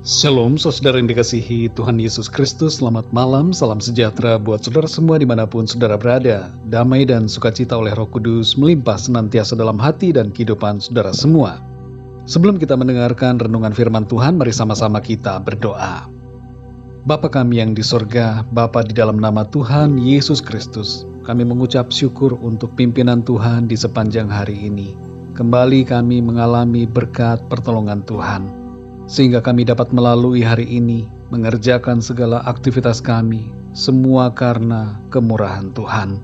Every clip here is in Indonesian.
Shalom, saudara yang dikasihi Tuhan Yesus Kristus. Selamat malam, salam sejahtera buat saudara semua dimanapun saudara berada. Damai dan sukacita oleh Roh Kudus melimpah senantiasa dalam hati dan kehidupan saudara semua. Sebelum kita mendengarkan renungan firman Tuhan, mari sama-sama kita berdoa. Bapa kami yang di sorga, Bapa di dalam nama Tuhan Yesus Kristus, kami mengucap syukur untuk pimpinan Tuhan di sepanjang hari ini. Kembali kami mengalami berkat pertolongan Tuhan, sehingga kami dapat melalui hari ini, mengerjakan segala aktivitas kami, semua karena kemurahan Tuhan.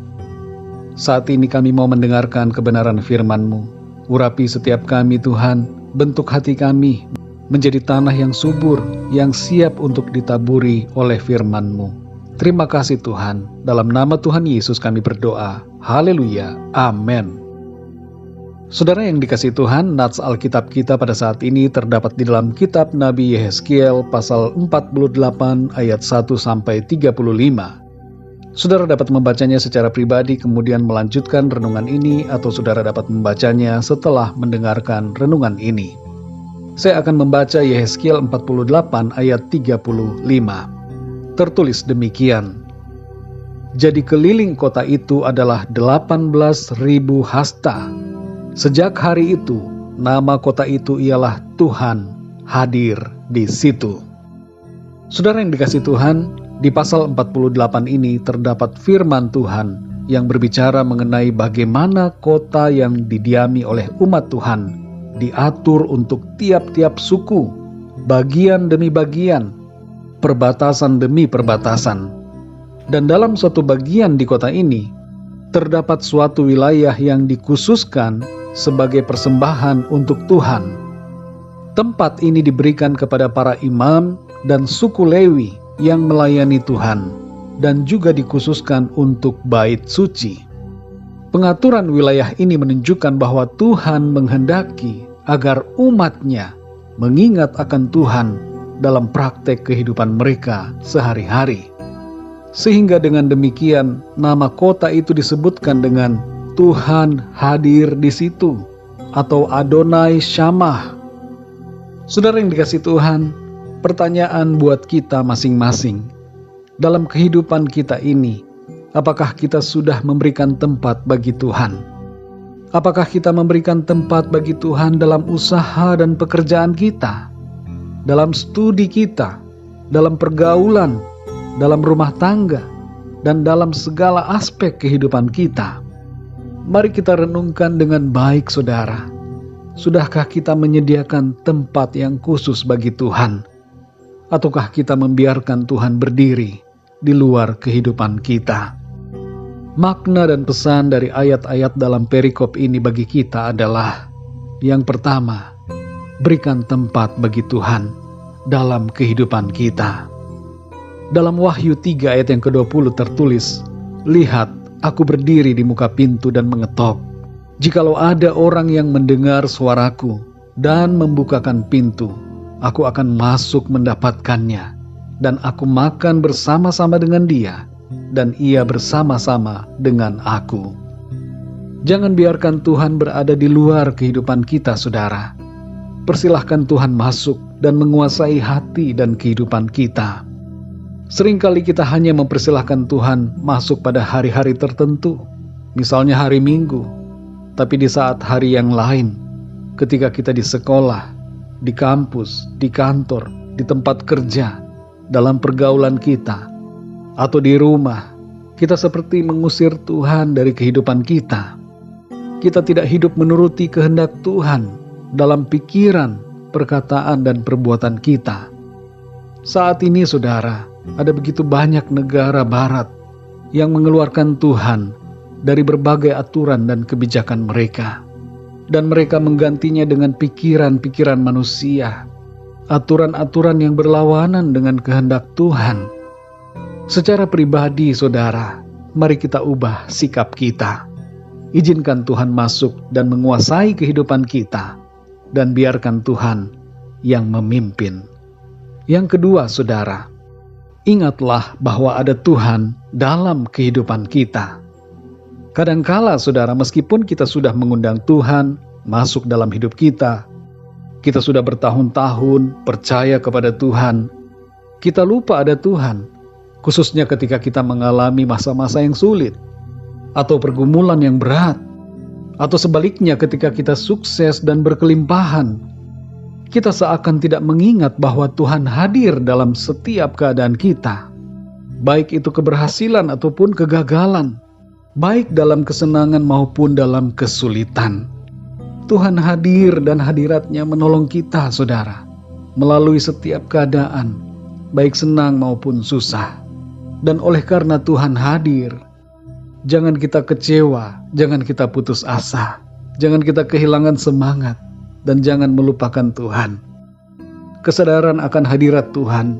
Saat ini kami mau mendengarkan kebenaran firman-Mu. Urapi setiap kami Tuhan, bentuk hati kami menjadi tanah yang subur, yang siap untuk ditaburi oleh firman-Mu. Terima kasih Tuhan, dalam nama Tuhan Yesus kami berdoa. Haleluya, amin. Saudara yang dikasihi Tuhan, nats Alkitab kita pada saat ini terdapat di dalam kitab Nabi Yehezkiel pasal 48 ayat 1-35. Saudara dapat membacanya secara pribadi kemudian melanjutkan renungan ini, atau saudara dapat membacanya setelah mendengarkan renungan ini. Saya akan membaca Yehezkiel 48 ayat 35. Tertulis demikian: Jadi keliling kota itu adalah 18.000 hasta. Sejak hari itu, nama kota itu ialah Tuhan hadir di situ. Saudara yang dikasihi Tuhan, di pasal 48 ini terdapat firman Tuhan yang berbicara mengenai bagaimana kota yang didiami oleh umat Tuhan diatur untuk tiap-tiap suku, bagian demi bagian, perbatasan demi perbatasan. Dan dalam suatu bagian di kota ini, terdapat suatu wilayah yang dikhususkan sebagai persembahan untuk Tuhan. Tempat ini diberikan kepada para imam dan suku Lewi yang melayani Tuhan, dan juga dikhususkan untuk bait suci. Pengaturan wilayah ini menunjukkan bahwa Tuhan menghendaki agar umatnya mengingat akan Tuhan dalam praktek kehidupan mereka sehari-hari. Sehingga dengan demikian, nama kota itu disebutkan dengan Tuhan hadir di situ, atau Adonai Syamah. Saudara yang dikasihi Tuhan, pertanyaan buat kita masing-masing. Dalam kehidupan kita ini, apakah kita sudah memberikan tempat bagi Tuhan? Apakah kita memberikan tempat bagi Tuhan dalam usaha dan pekerjaan kita? Dalam studi kita, dalam pergaulan, dalam rumah tangga, dan dalam segala aspek kehidupan kita? Mari kita renungkan dengan baik, saudara. Sudahkah kita menyediakan tempat yang khusus bagi Tuhan? Ataukah kita membiarkan Tuhan berdiri di luar kehidupan kita? Makna dan pesan dari ayat-ayat dalam perikop ini bagi kita adalah: yang pertama, berikan tempat bagi Tuhan dalam kehidupan kita. Dalam Wahyu 3 ayat yang ke-20 tertulis, "Lihat, aku berdiri di muka pintu dan mengetok. Jikalau ada orang yang mendengar suaraku dan membukakan pintu, aku akan masuk mendapatkannya, dan aku makan bersama-sama dengan dia, dan ia bersama-sama dengan aku." Jangan biarkan Tuhan berada di luar kehidupan kita, saudara. Persilahkan Tuhan masuk dan menguasai hati dan kehidupan kita. Seringkali kita hanya mempersilahkan Tuhan masuk pada hari-hari tertentu, misalnya hari Minggu. Tapi di saat hari yang lain, ketika kita di sekolah, di kampus, di kantor, di tempat kerja, dalam pergaulan kita, atau di rumah, kita seperti mengusir Tuhan dari kehidupan kita. Kita tidak hidup menuruti kehendak Tuhan dalam pikiran, perkataan, dan perbuatan kita. Saat ini, saudara, ada begitu banyak negara barat yang mengeluarkan Tuhan dari berbagai aturan dan kebijakan mereka, dan mereka menggantinya dengan pikiran-pikiran manusia, aturan-aturan yang berlawanan dengan kehendak Tuhan. Secara pribadi, saudara, mari kita ubah sikap kita. Izinkan Tuhan masuk dan menguasai kehidupan kita, dan biarkan Tuhan yang memimpin. Yang kedua, saudara, ingatlah bahwa ada Tuhan dalam kehidupan kita. Kadangkala, saudara, meskipun kita sudah mengundang Tuhan masuk dalam hidup kita Kita sudah bertahun-tahun percaya kepada Tuhan. Kita lupa ada Tuhan, khususnya ketika kita mengalami masa-masa yang sulit, atau pergumulan yang berat, atau sebaliknya ketika kita sukses dan berkelimpahan. Kita seakan tidak mengingat bahwa Tuhan hadir dalam setiap keadaan kita, baik itu keberhasilan ataupun kegagalan, baik dalam kesenangan maupun dalam kesulitan. Tuhan hadir dan hadiratnya menolong kita, saudara, melalui setiap keadaan, baik senang maupun susah. Dan oleh karena Tuhan hadir, jangan kita kecewa, jangan kita putus asa, jangan kita kehilangan semangat, dan jangan melupakan Tuhan. Kesadaran akan hadirat Tuhan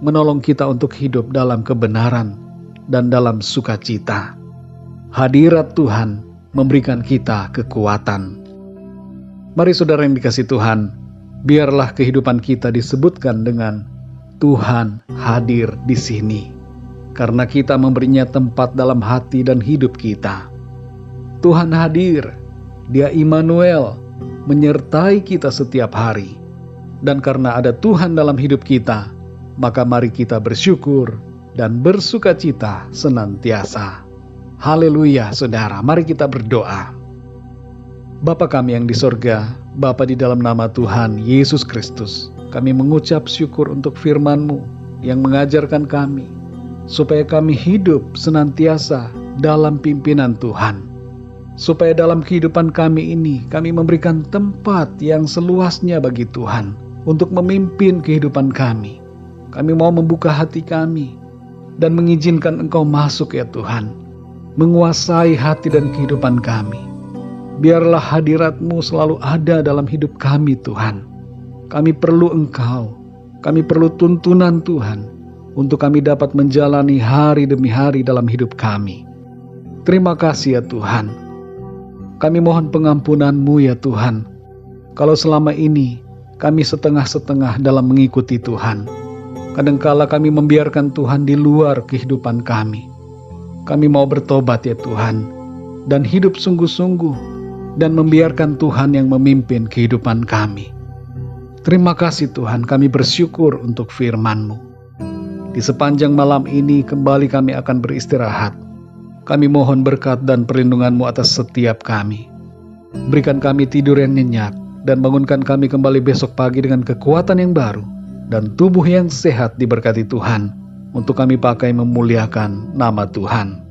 menolong kita untuk hidup dalam kebenaran dan dalam sukacita. Hadirat Tuhan memberikan kita kekuatan. Mari saudara yang dikasihi Tuhan, biarlah kehidupan kita disebutkan dengan Tuhan hadir di sini, karena kita memberinya tempat dalam hati dan hidup kita. Tuhan hadir, Dia Immanuel, menyertai kita setiap hari. Dan karena ada Tuhan dalam hidup kita, maka mari kita bersyukur dan bersukacita senantiasa. Haleluya, saudara, mari kita berdoa. Bapa kami yang di sorga, Bapa di dalam nama Tuhan Yesus Kristus, kami mengucap syukur untuk firman-Mu yang mengajarkan kami, supaya kami hidup senantiasa dalam pimpinan Tuhan. Supaya dalam kehidupan kami ini, kami memberikan tempat yang seluasnya bagi Tuhan, untuk memimpin kehidupan kami. Kami mau membuka hati kami, dan mengizinkan Engkau masuk ya Tuhan, menguasai hati dan kehidupan kami. Biarlah hadirat-Mu selalu ada dalam hidup kami Tuhan. Kami perlu Engkau, kami perlu tuntunan Tuhan, untuk kami dapat menjalani hari demi hari dalam hidup kami. Terima kasih ya Tuhan. Kami mohon pengampunan-Mu ya Tuhan, kalau selama ini kami setengah-setengah dalam mengikuti Tuhan. Kadangkala kami membiarkan Tuhan di luar kehidupan kami. Kami mau bertobat ya Tuhan, dan hidup sungguh-sungguh, dan membiarkan Tuhan yang memimpin kehidupan kami. Terima kasih Tuhan, kami bersyukur untuk firman-Mu. Di sepanjang malam ini kembali kami akan beristirahat. Kami mohon berkat dan perlindungan-Mu atas setiap kami. Berikan kami tidur yang nyenyak, dan bangunkan kami kembali besok pagi dengan kekuatan yang baru, dan tubuh yang sehat diberkati Tuhan, untuk kami pakai memuliakan nama Tuhan.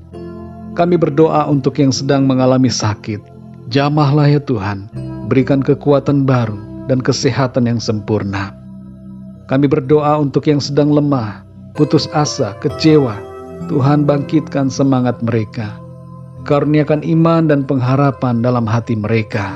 Kami berdoa untuk yang sedang mengalami sakit. Jamahlah ya Tuhan, berikan kekuatan baru dan kesehatan yang sempurna. Kami berdoa untuk yang sedang lemah, putus asa, kecewa. Tuhan bangkitkan semangat mereka. Karuniakan iman dan pengharapan dalam hati mereka.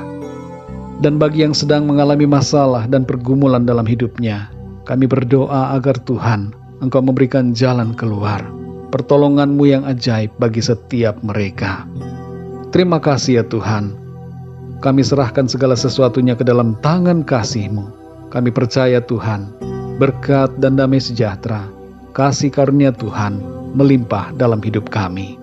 Dan bagi yang sedang mengalami masalah dan pergumulan dalam hidupnya, kami berdoa agar Tuhan, Engkau memberikan jalan keluar, pertolongan-Mu yang ajaib bagi setiap mereka. Terima kasih ya Tuhan. Kami serahkan segala sesuatunya ke dalam tangan kasih-Mu. Kami percaya Tuhan, berkat dan damai sejahtera, kasih karunia Tuhan melimpah dalam hidup kami.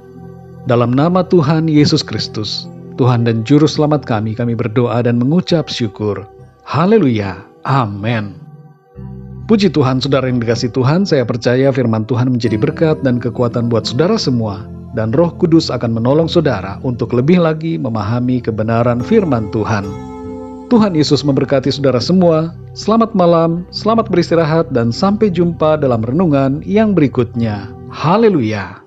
Dalam nama Tuhan Yesus Kristus, Tuhan dan Juru Selamat kami berdoa dan mengucap syukur. Haleluya. Amin. Puji Tuhan, saudara yang dikasihi Tuhan, saya percaya firman Tuhan menjadi berkat dan kekuatan buat saudara semua. Dan Roh Kudus akan menolong saudara untuk lebih lagi memahami kebenaran firman Tuhan. Tuhan Yesus memberkati saudara semua. Selamat malam, selamat beristirahat, dan sampai jumpa dalam renungan yang berikutnya. Haleluya.